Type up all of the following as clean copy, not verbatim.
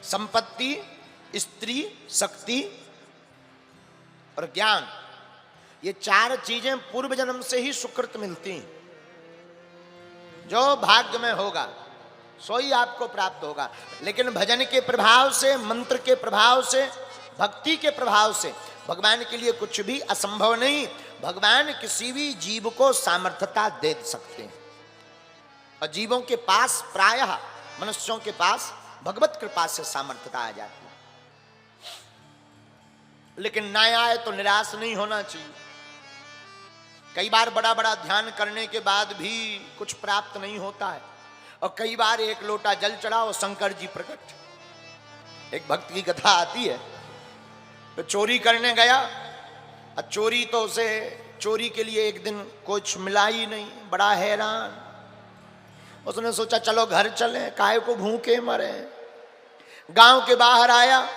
संपत्ति, स्त्री, शक्ति और ज्ञान, ये चार चीजें पूर्व जन्म से ही सुकृत मिलती हैं। जो भाग्य में होगा सो ही आपको प्राप्त होगा। लेकिन भजन के प्रभाव से, मंत्र के प्रभाव से, भक्ति के प्रभाव से भगवान के लिए कुछ भी असंभव नहीं। भगवान किसी भी जीव को सामर्थ्यता दे सकते हैं और जीवों के पास प्रायः मनुष्यों के पास भगवत कृपा से सामर्थ्यता आ जाती है। लेकिन ना आए तो निराश नहीं होना चाहिए। कई बार बड़ा बड़ा ध्यान करने के बाद भी कुछ प्राप्त नहीं होता है और कई बार एक लोटा जल चढ़ाओ शंकर जी प्रकट। एक भक्त की कथा आती है, तो चोरी करने गया और चोरी तो उसे चोरी के लिए एक दिन कुछ मिला ही नहीं, बड़ा हैरान। उसने सोचा चलो घर चलें, काहे को भूखे मरे। गांव के बाहर आया,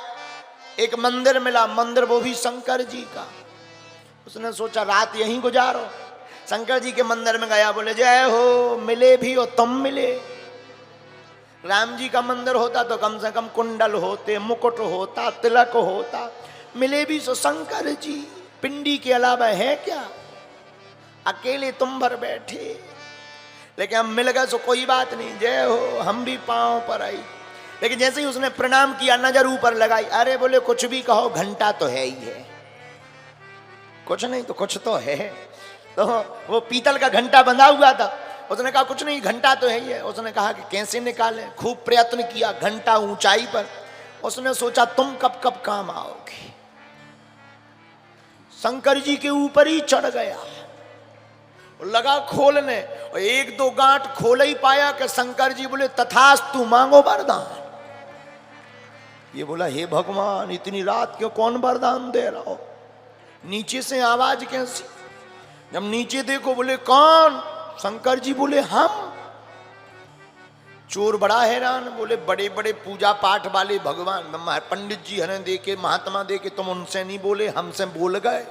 एक मंदिर मिला, मंदिर वो भी शंकर जी का। उसने सोचा रात यहीं गुजारो। शंकर जी के मंदिर में गया, बोले जय हो, मिले भी हो तुम मिले। राम जी का मंदिर होता तो कम से कम कुंडल होते, मुकुट होता, तिलक होता, मिले भी सो शंकर जी। पिंडी के अलावा है क्या, अकेले तुम भर बैठे। लेकिन हम मिल गए सो कोई बात नहीं, जय हो, हम भी पांव पर आई। लेकिन जैसे ही उसने प्रणाम किया, नजर ऊपर लगाई, अरे बोले कुछ भी कहो, घंटा तो है ही है। कुछ नहीं तो कुछ तो है। तो वो पीतल का घंटा बंधा हुआ था। उसने कहा कुछ नहीं, घंटा तो है ही है। उसने कहा कि कैसे निकाले। खूब प्रयत्न किया, घंटा ऊंचाई पर। उसने सोचा तुम कब कब काम आओगे। शंकर जी के ऊपर ही चढ़ गया, लगा खोलने, और एक दो गांठ खोल ही पाया कि शंकर जी बोले तथास्तु, मांगो वरदान। ये बोला हे भगवान, इतनी रात क्यों, कौन वरदान दे रहा हो। नीचे से आवाज कैसी। जब नीचे देखो, बोले कौन। शंकर जी बोले हम। चोर बड़ा हैरान, बोले बड़े बड़े पूजा पाठ वाले भगवान, पंडित जी हने देके, महात्मा देके, तुम उनसे नहीं बोले, हमसे बोल गए।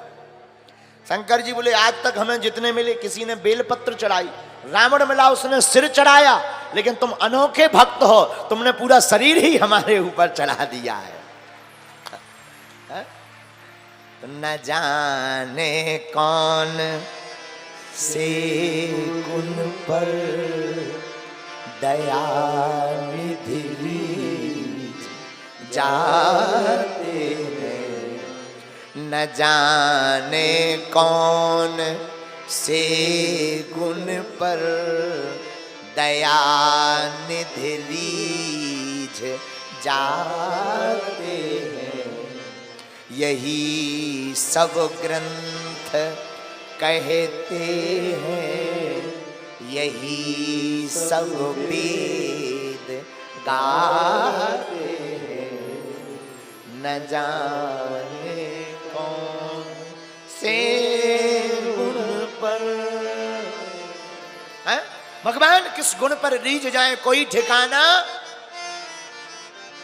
शंकर जी बोले आज तक हमें जितने मिले, किसी ने बेलपत्र चढ़ाई, रावण मिला उसने सिर चढ़ाया, लेकिन तुम अनोखे भक्त हो, तुमने पूरा शरीर ही हमारे ऊपर चढ़ा दिया है। न जाने कौन से गुण पर दया निधि जाते हैं, न जाने कौन से गुण पर दया निधि लीज जाते हैं। यही सब ग्रंथ कहते हैं, यही सब वेद गाते हैं। न जाने कौन से गुण पर, भगवान किस गुण पर रीझ जाए कोई ठिकाना